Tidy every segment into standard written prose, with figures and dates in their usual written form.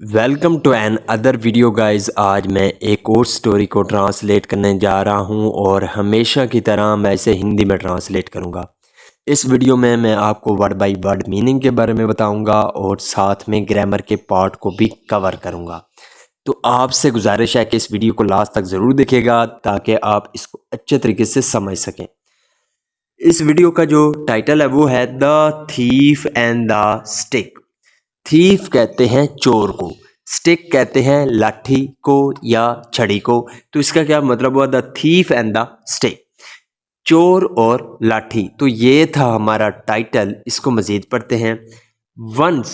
Welcome to another video guys. आज मैं एक और स्टोरी को ट्रांसलेट करने जा रहा हूं और हमेशा की तरह मैं इसे हिंदी में ट्रांसलेट करूंगा। इस वीडियो में मैं आपको वर्ड बाय वर्ड मीनिंग के बारे में बताऊंगा और साथ में ग्रामर के पार्ट को भी कवर करूंगा। तो आपसे गुजारिश है कि इस वीडियो को लास्ट तक ज़रूर देखिएगा ताकि आप इसको अच्छे तरीके से समझ सकें। इस वीडियो का जो टाइटल है वो है the thief and the stick. Thief कहते हैं चोर को, स्टिक कहते हैं लाठी को या छड़ी को। तो इसका क्या मतलब हुआ, the thief and the stick, चोर और लाठी। तो ये था हमारा टाइटल। इसको मज़ीद पढ़ते हैं। Once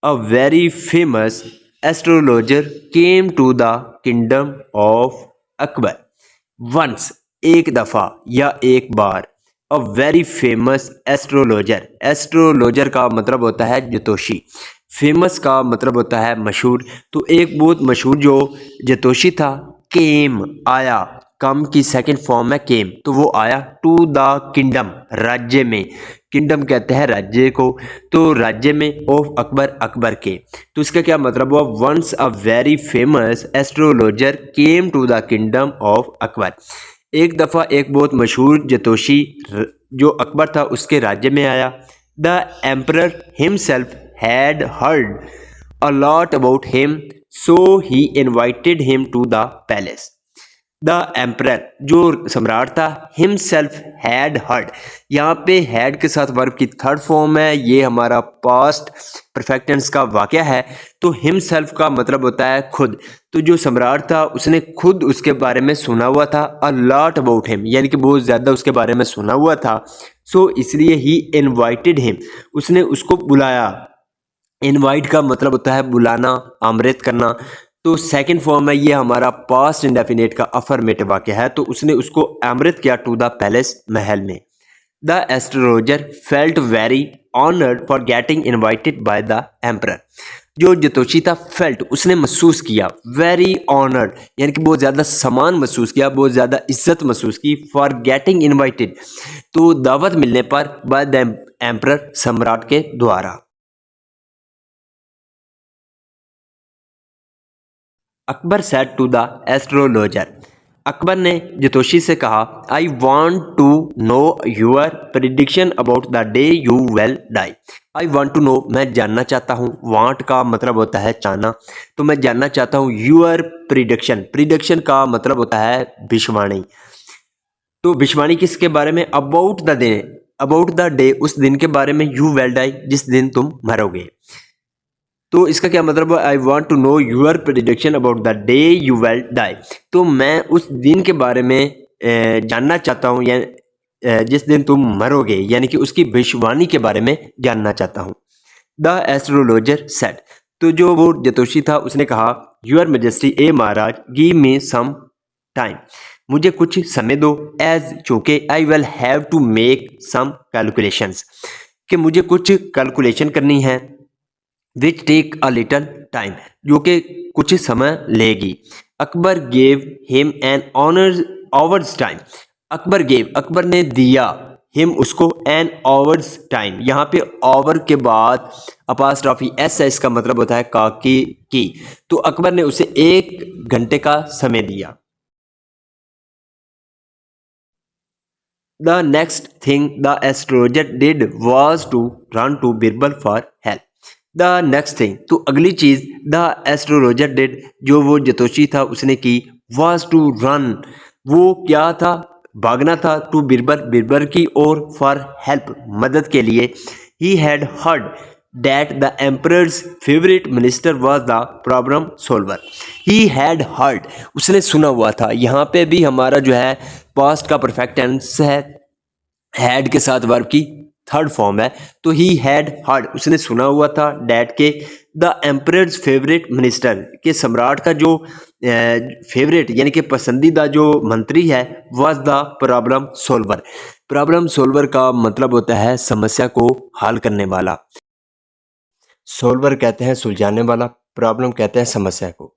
a very famous astrologer came to the kingdom of Akbar. Once एक दफ़ा या एक बार, a very famous astrologer, astrologer का मतलब होता है ज्योतिषी, फेमस का मतलब होता है मशहूर। तो एक बहुत मशहूर जो ज्योतिषी था, केम आया, कम की सेकंड फॉर्म है केम, तो वो आया टू द किंगडम राज्य में, किंगडम कहते हैं राज्य को, तो राज्य में ऑफ अकबर अकबर के। तो इसका क्या मतलब हुआ, once a very famous astrologer came to the kingdom of Akbar. एक दफ़ा एक बहुत मशहूर ज्योतिषी जो अकबर था उसके राज्य में आया। The emperor himself had heard a lot about him, so he invited him to the palace. The emperor जो सम्राट था, himself had heard, यहाँ पे had के साथ वर्ब की थर्ड फॉर्म है, ये हमारा पास्ट परफेक्ट टेंस का वाक़या है। तो himself का मतलब होता है खुद। तो जो सम्राट था उसने खुद उसके बारे में सुना हुआ था, a lot about him यानी कि बहुत ज़्यादा उसके बारे में सुना हुआ था। सो इसलिए ही इन्वाइटेड हिम, उसने उसको बुलाया। इनवाइट का मतलब होता है बुलाना, आमंत्रित करना। तो सेकंड फॉर्म है, ये हमारा पास्ट इंडेफिनिट का अफर्मेटिव वाक्य है। तो उसने उसको आमंत्रित किया टू द पैलेस, महल में। The astrologer felt very honoured for getting invited by the emperor. जो ज्योतिषी था, फेल्ट उसने महसूस किया, वेरी ऑनर्ड यानी कि बहुत ज़्यादा सम्मान महसूस किया, बहुत ज़्यादा इज्जत महसूस की, फॉर गेटिंग इन्वाइटेड तो दावत मिलने पर, बाय द एम्परर सम्राट के द्वारा। Akbar said to the astrologer, Akbar ने ज्योतिषी से कहा, I want to know your prediction about the day you will die. I want to know, मैं जानना चाहता हूँ, वांट का मतलब होता है चाहना, तो मैं जानना चाहता हूँ यूर प्रिडिक्शन, प्रिडिक्शन का मतलब होता है भविष्यवाणी। तो भविष्यवाणी किसके बारे में, about the day, about the day उस दिन के बारे में, यू विल डाई जिस दिन तुम मरोगे। तो इसका क्या मतलब है, I want to know your prediction about the day you will die. तो मैं उस दिन के बारे में जानना चाहता हूँ, या जिस दिन तुम मरोगे, यानी कि उसकी भविष्यवाणी के बारे में जानना चाहता हूँ। द एस्ट्रोलॉजर सेड, तो जो वो ज्योतिषी था उसने कहा, यूर मेजेस्टी ए महाराज, गिव मी सम टाइम, मुझे कुछ समय दो, एज चूँकि I will have to make some calculations, कि मुझे कुछ कैलकुलेशन करनी है, which take a little time, जो कि कुछ समय लेगी। Akbar gave him an honour hour's time, Akbar gave Akbar ने दिया, हिम उसको, एन आवर्स टाइम, यहाँ पे आवर के बाद अपास्ट्रॉफी एस है, इसका मतलब होता है का की। तो अकबर ने उसे 1 घंटे का समय दिया। The next thing the astrologer did was to run to Birbal for help. The next thing, तो अगली चीज़, द एस्ट्रोलॉजर डिड जो वो ज्योतिषी था उसने की, वॉज टू रन वो क्या था, भागना था, टू बिरबल बिरबल की ओर, फॉर हेल्प मदद के लिए। He had heard that the emperors favourite minister was the problem solver. He had heard उसने सुना हुआ था, यहाँ पे भी हमारा जो है पास्ट का परफेक्ट टेंस है, हैड के साथ वर्ब की थर्ड फॉर्म है। तो ही हैड हर्ड उसने सुना हुआ था, डैट के, द एम्परर्स फेवरेट मिनिस्टर के सम्राट का जो फेवरेट यानी कि पसंदीदा जो मंत्री है, was the problem solver. Problem solver का मतलब होता है समस्या को हल करने वाला। सोल्वर कहते हैं सुलझाने वाला, प्रॉब्लम कहते हैं समस्या को।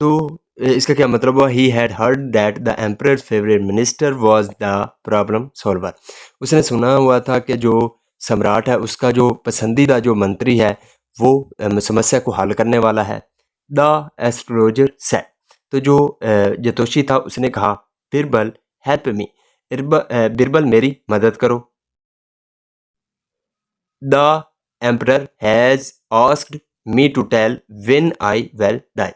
तो इसका क्या मतलब हुआ, he had heard that the emperors favourite minister was the problem solver. उसने सुना हुआ था कि जो सम्राट है उसका जो पसंदीदा जो मंत्री है वो समस्या को हल करने वाला है। द एस्ट्रोलॉजर सेड, तो जो जतोशी था उसने कहा, बिरबल हेल्प मी, बिरबल मेरी मदद करो। The emperor has asked me to tell when I will die,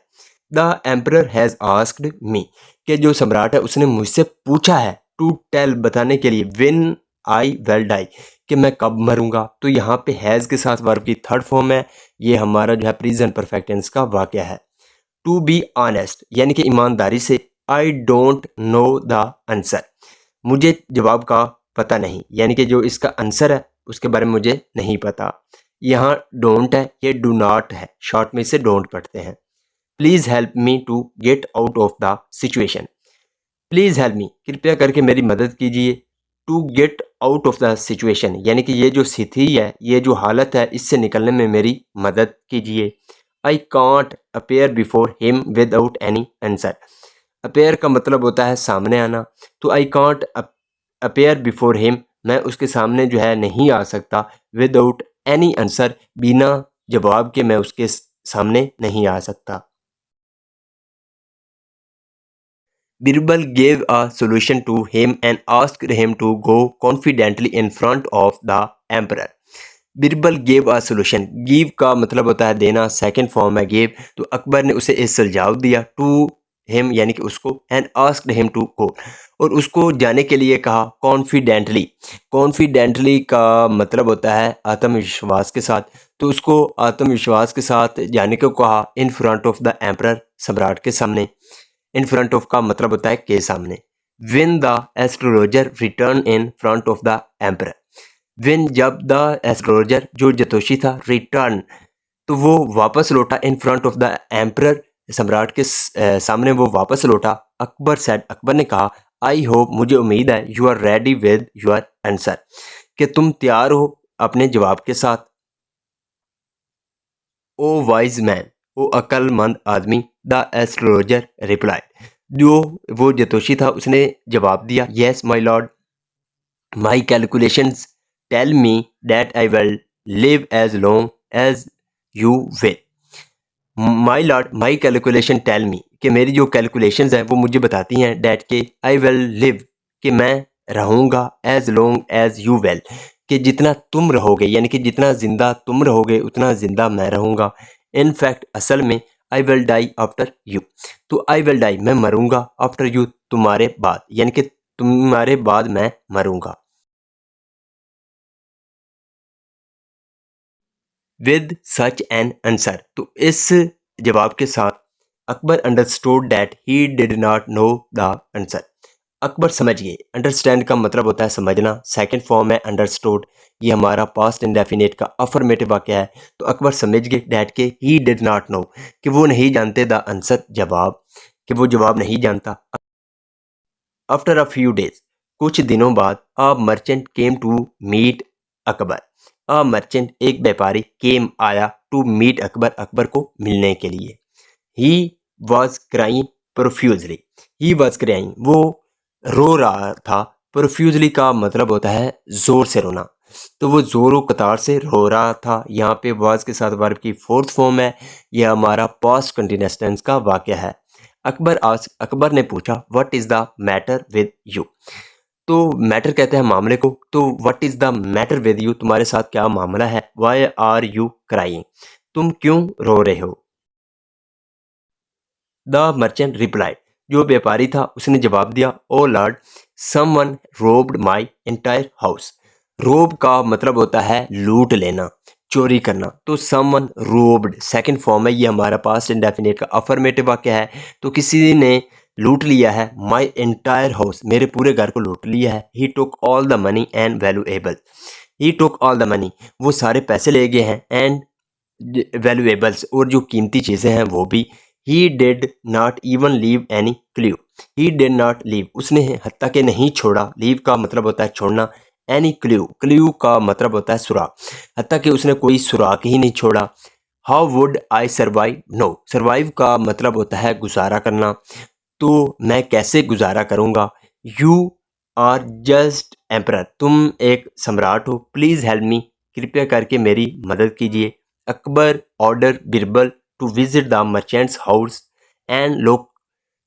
the emperor has asked me, कि जो सम्राट है उसने मुझसे पूछा है, टू टेल बताने के लिए, व्हेन आई विल डाई, कि मैं कब मरूंगा। तो यहाँ पे हैज़ के साथ वर्ब की थर्ड फॉर्म है, ये हमारा जो है प्रेजेंट परफेक्ट टेंस का वाक्य है। टू बी ऑनेस्ट यानी कि ईमानदारी से, I don't know the answer, मुझे जवाब का पता नहीं, यानी कि जो इसका आंसर है उसके बारे में मुझे नहीं पता। यहाँ डोंट है, ये डू नॉट है, शॉर्ट में इसे डोंट पढ़ते हैं। Please help me to get out of the situation, please help me कृपया करके मेरी मदद कीजिए, to get out of the situation यानी कि ये जो स्थिति है, ये जो हालत है, इससे निकलने में मेरी मदद कीजिए। I can't appear before him without any answer, appear का मतलब होता है सामने आना, तो I can't appear before him, मैं उसके सामने जो है नहीं आ सकता, विदाउट एनी आंसर, बिना जवाब के मैं उसके सामने नहीं आ सकता। Birbal gave a solution to him and asked him to go confidently in front of the emperor. Birbal gave a solution, give का मतलब होता है देना, सेकंड फॉर्म है गेव, तो अकबर ने उसे एक सुझाव दिया, टू हिम यानी कि उसको, and asked him to go, और उसको जाने के लिए कहा, कॉन्फिडेंटली, कॉन्फिडेंटली का मतलब होता है आत्मविश्वास के साथ, तो उसको आत्मविश्वास के साथ जाने को कहा, in front of the emperor, सम्राट के सामने, इन फ्रंट ऑफ का मतलब होता है के सामने। Win the astrologer return in front of the emperor, win जब द एस्ट्रोलॉजर जो जतोशी था, रिटर्न तो वो वापस लौटा, in front of the emperor सम्राट के सामने वो वापस लौटा। अकबर सेड, अकबर ने कहा, आई होप मुझे उम्मीद है, you are ready with your answer, कि तुम तैयार हो अपने जवाब के साथ। ओ वाइज मैन, ओ अक्लमंद आदमी, द एस्ट्रोलॉजर रिप्लाइड, जो वो जतोशी था उसने जवाब दिया, yes my lord, my calculations tell me that I will live as long as you will, my lord my calculation tell me, कि मेरी जो कैलकुलेशंस हैं वो मुझे बताती हैं, डैट के आई विल लिव, कि मैं रहूँगा, as long as you will, कि जितना तुम रहोगे, यानी कि जितना ज़िंदा तुम रहोगे उतना ज़िंदा मैं रहूँगा। इन फैक्ट असल में I will die after you, तो आई विल डाई मैं मरूँगा, आफ्टर यू तुम्हारे बाद, यानी कि तुम्हारे बाद मैं मरूँगा। विद सच एन आंसर, तो इस जवाब के साथ Akbar understood that he did not know the answer, Akbar समझ गए, अंडरस्टैंड का मतलब होता है समझना, सेकंड फॉर्म है अंडरस्टूड, ये हमारा पास्ट इंडेफिनिट का अफर्मेटिव वाक्य है, तो अकबर समझ गए दैट के ही डिड नॉट नो, कि वो नहीं जानते, द आंसर जवाब, कि वो जवाब नहीं जानता। आफ्टर अ फ्यू डेज, कुछ दिनों बाद, a merchant came to meet Akbar, a merchant एक व्यापारी, केम आया, टू मीट अकबर अकबर को मिलने के लिए। He was crying profusely, he was crying वो रो रहा था, प्रोफ्यूजली का मतलब होता है जोर से रोना, तो वो जोरों कतार से रो रहा था। यहाँ पे वॉज के साथ वर्ब की फोर्थ फॉर्म है, यह हमारा पास्ट कंटिन्यूअस टेंस का वाक्य है। अकबर ने पूछा, what is the matter with you, तो मैटर कहते हैं मामले को, तो what is the matter with you, तुम्हारे साथ क्या मामला है। वाई आर यू क्राइंग, तुम क्यों रो रहे हो। द मर्चेंट रिप्लाइड, जो व्यापारी था उसने जवाब दिया, O lord someone robbed my entire house, rob का मतलब होता है लूट लेना, चोरी करना, तो समवन रोब्ड सेकंड फॉर्म है, ये हमारा पास्ट इंडेफिनिट का अफर्मेटिव वाक्य है, तो किसी ने लूट लिया है, माई एंटायर हाउस मेरे पूरे घर को लूट लिया है। He took all the money and valuable, he took all the money वो सारे पैसे ले गए हैं, एंड वैल्यूएबल्स और जो कीमती चीज़ें हैं वो भी। He did not even leave any clue, he did not leave उसने हत्ता के नहीं छोड़ा, लीव का मतलब होता है छोड़ना, एनी क्ल्यू क्ल्यू का मतलब होता है सुराग, हत्ता कि उसने कोई सुराग ही नहीं छोड़ा। How would I survive, know survive का मतलब होता है गुजारा करना, तो मैं कैसे गुजारा करूँगा। यू आर जस्ट एम्परर, तुम एक सम्राट हो, प्लीज़ हेल्प मी कृपया करके मेरी मदद कीजिए। Akbar order Birbal to visit the merchant's house and look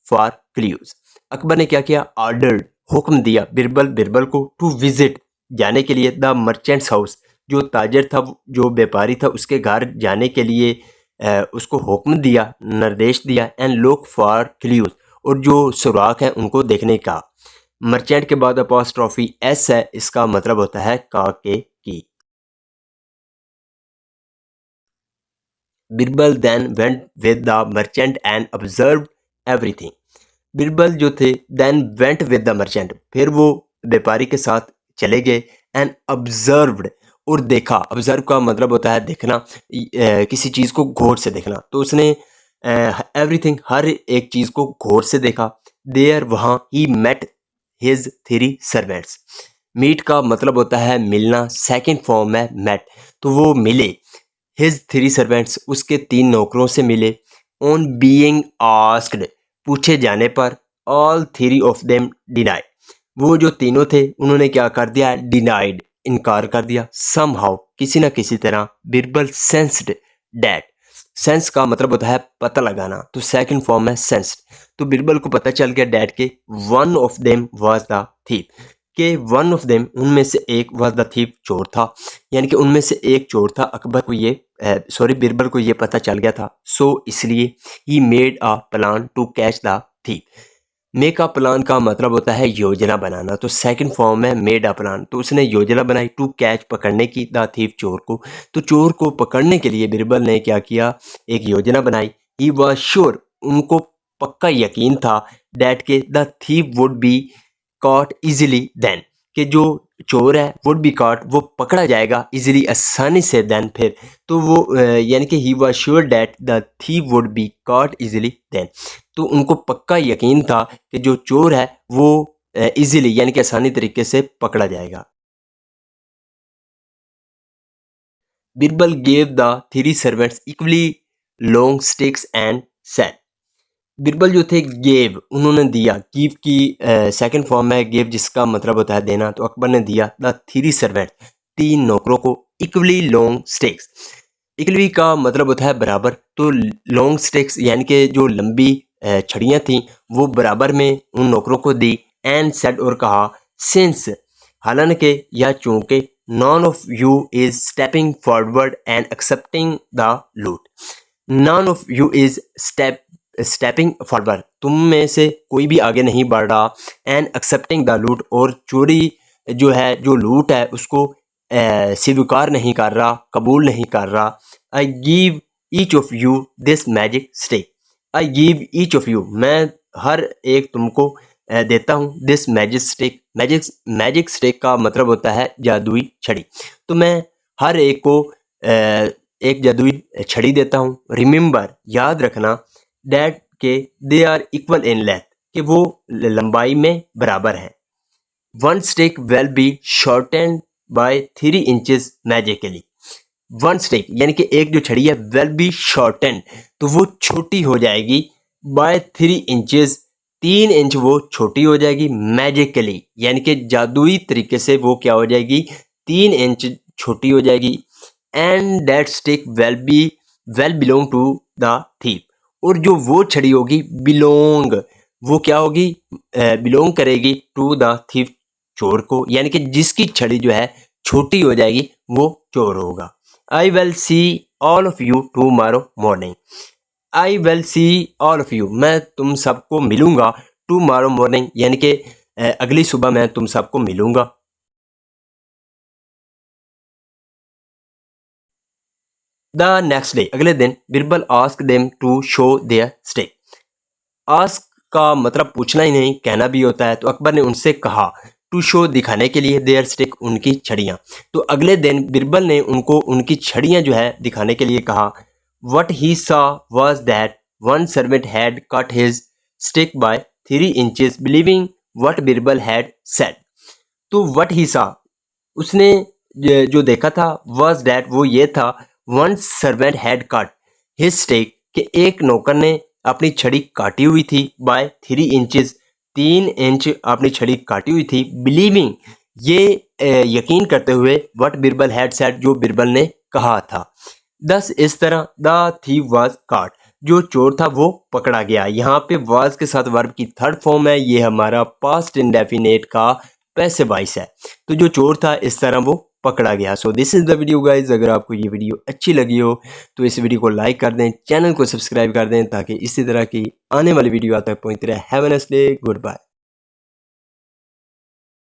for clues. Akbar ने क्या किया, ऑर्डर्ड, हुक्म दिया बिरबल को टू विजिट, जाने के लिए, द मर्चेंट्स हाउस, जो ताजर था, जो व्यापारी था, उसके घर जाने के लिए उसको हुक्म दिया, निर्देश दिया, एंड लुक फॉर क्लूज, और जो सुराख है उनको देखने का। मर्चेंट के बाद अपॉस्ट्रोफी एस है, इसका मतलब होता है का के की। Birbal then went with the merchant and observe everything. Birbal जो थे then went with the merchant, फिर वो व्यापारी के साथ चले गए, एंड ऑब्जर्व्ड, और देखा। ऑब्जर्व का मतलब होता है देखना, किसी चीज़ को गौर से देखना। तो उसने एवरीथिंग, हर एक चीज़ को गौर से देखा। देयर, वहाँ, he met his 3 servants. Meet का मतलब होता है मिलना, सेकंड फॉर्म है मेट, तो वो मिले। हिज 3 सर्वेंट्स, उसके 3 नौकरों से मिले। ऑन बीइंग आस्क्ड, पूछे जाने पर। ऑल 3 ऑफ देम डिनाइड, वो जो तीनों थे उन्होंने क्या कर दिया, डिनाइड, इनकार कर दिया। समहाउ, किसी न किसी तरह। बिरबल सेंस्ड डैट, सेंस का मतलब होता है पता लगाना, तो सेकंड फॉर्म है सेंस्ड। तो बिरबल को पता चल गया डैट के one of them was the thief, के वन ऑफ देम, उनमें से एक, वाज द थीफ, चोर था, यानी कि उनमें से एक चोर था। अकबर को ये बिरबल को ये पता चल गया था। सो इसलिए he made a plan to catch the thief. Make a plan का मतलब होता है योजना बनाना, तो सेकंड फॉर्म है मेड अ प्लान। तो उसने योजना बनाई टू कैच, पकड़ने की, द थीफ, चोर को। तो चोर को पकड़ने के लिए बिरबल ने क्या किया, एक योजना बनाई। ही वाज श्योर, उनको पक्का यकीन था, डैट के the thief would be caught easily then, कि जो चोर है वुड बी कॉट, वो पकड़ा जाएगा, इजीली, आसानी से, देन, फिर। तो वो यानी कि he was sure that the thief would be caught easily then, तो उनको पक्का यकीन था कि जो चोर है वो इजीली, यानी कि आसानी तरीके से पकड़ा जाएगा। Birbal gave the 3 servants equally long sticks and said. Birbal जो थे गेव, उन्होंने दिया। गिव की सेकंड फॉर्म है गिव, जिसका मतलब होता है देना। तो अकबर ने दिया द 3 सर्वेंट, 3 नौकरों को, इक्वली लॉन्ग स्टिक्स। इक्वली का मतलब होता है बराबर, तो लॉन्ग स्टिक्स यानी कि जो लंबी छड़ियाँ थीं वो बराबर में उन नौकरों को दी। एंड सेड, और कहा, सिंस, हालांकि या चूंकि, none of you is stepping forward and accepting the लूट। None of you is stepping forward, तुम में से कोई भी आगे नहीं बढ़ रहा। एंड एक्सेप्टिंग द लूट, और चोरी जो है, जो लूट है, उसको स्वीकार नहीं कर रहा, कबूल नहीं कर रहा। I give each of you this magic stick. I give each of you, मैं हर एक तुमको देता हूँ, this magic stick. Magic stick का मतलब होता है जादुई छड़ी। तो मैं हर एक को एक जादुई छड़ी देता हूँ। रिमेंबर, याद रखना, डैट के they are equal in length, कि वो लंबाई में बराबर हैं। One stick will be shortened by 3 inches magically. One stick यानी कि एक जो छड़ी है, विल बी शॉर्टेंड, तो वो छोटी हो जाएगी, बाय 3 इंचेस, 3 इंच वो छोटी हो जाएगी, मैजिकली यानी कि जादुई तरीके से वो क्या हो जाएगी, 3 इंच छोटी हो जाएगी। And that stick will belong to the thief, और जो वो छड़ी होगी, बिलोंग, वो क्या होगी, बिलोंग करेगी टू द थीफ, चोर को, यानी कि जिसकी छड़ी जो है छोटी हो जाएगी वो चोर होगा। I will see all of you tomorrow morning. I will see all of you, मैं तुम सबको मिलूंगा, टुमारो मॉर्निंग यानी कि अगली सुबह मैं तुम सबको मिलूंगा। द नेक्स्ट डे, अगले दिन, Birbal ask them to show their stick. Ask का मतलब पूछना ही नहीं, कहना भी होता है। तो अकबर ने उनसे कहा, टू शो, दिखाने के लिए, देयर स्टिक, उनकी छड़ियाँ। तो अगले दिन बिरबल ने उनको उनकी छड़ियाँ जो है दिखाने के लिए कहा। What he saw was that one servant had cut his stick by 3 inches, believing what Birbal had said. तो वट ही सॉ, उसने जो देखा था, वॉज डैट, वो ये था, one servant had cut his stick, कि एक नौकर ने अपनी छड़ी काटी हुई थी, बाय 3 इंचेस, 3 इंच अपनी छड़ी काटी हुई थी, बिलीविंग, ये यकीन करते हुए, वट बिरबल हैड सेड, जो बिरबल ने कहा था। दस इस तरह द थीव वाज कॉट, जो चोर था वो पकड़ा गया। यहाँ पे वाज के साथ वर्ब की थर्ड फॉर्म है, ये हमारा पास्ट इंडेफिनेट का पैसिव वॉइस है। तो जो चोर था इस तरह वो पकड़ा गया। So this is the video guys. अगर आपको ये वीडियो अच्छी लगी हो तो इस वीडियो को लाइक कर दें, चैनल को सब्सक्राइब कर दें ताकि इसी तरह की आने वाली वीडियो आप तक पहुँचती रहे। Have a nice day, good bye.